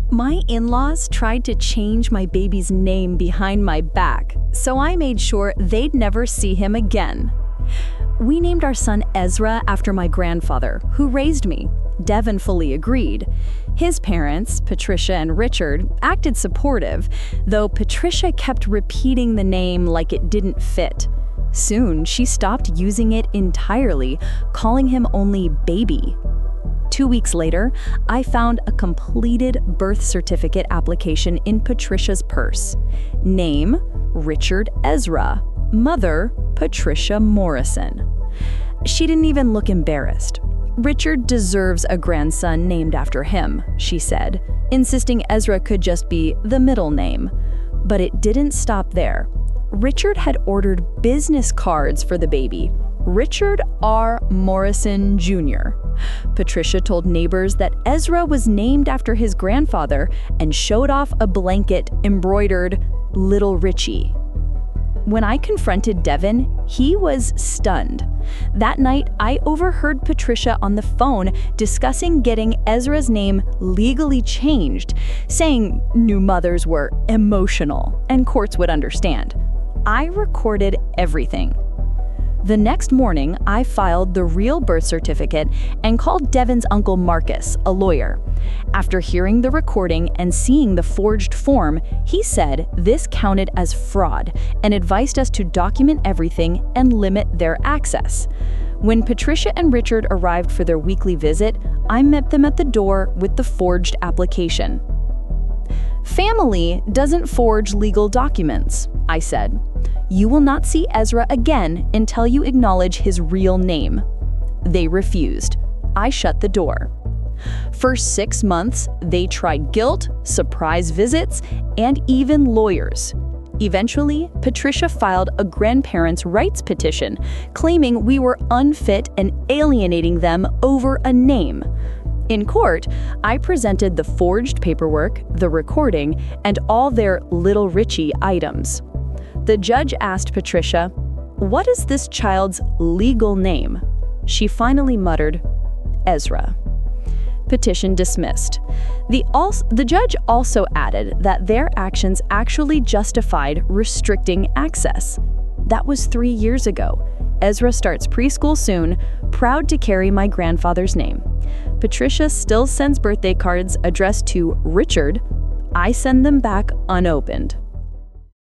My in-laws tried to change my baby's name behind my back, so I made sure they'd never see him again. We named our son Ezra after my grandfather, who raised me. Devin fully agreed. His parents, Patricia and Richard, acted supportive, though Patricia kept repeating the name like it didn't fit. Soon, she stopped using it entirely, calling him only Baby. 2 weeks later, I found a completed birth certificate application in Patricia's purse. Name, Richard Ezra. Mother, Patricia Morrison. She didn't even look embarrassed. Richard deserves a grandson named after him, she said, insisting Ezra could just be the middle name. But it didn't stop there. Richard had ordered business cards for the baby. Richard R. Morrison Jr. Patricia told neighbors that Ezra was named after his grandfather and showed off a blanket embroidered Little Richie. When I confronted Devin, he was stunned. That night, I overheard Patricia on the phone discussing getting Ezra's name legally changed, saying new mothers were emotional and courts would understand. I recorded everything. The next morning, I filed the real birth certificate and called Devin's uncle Marcus, a lawyer. After hearing the recording and seeing the forged form, he said this counted as fraud and advised us to document everything and limit their access. When Patricia and Richard arrived for their weekly visit, I met them at the door with the forged application. Family doesn't forge legal documents, I said. You will not see Ezra again until you acknowledge his real name. They refused. I shut the door. For 6 months, they tried guilt, surprise visits, and even lawyers. Eventually, Patricia filed a grandparents' rights petition, claiming we were unfit and alienating them over a name. In court, I presented the forged paperwork, the recording, and all their Little Richie items. The judge asked Patricia, "What is this child's legal name?" She finally muttered, "Ezra." Petition dismissed. The judge also added that their actions actually justified restricting access. That was 3 years ago. Ezra starts preschool soon, proud to carry my grandfather's name. Patricia still sends birthday cards addressed to Richard. I send them back unopened.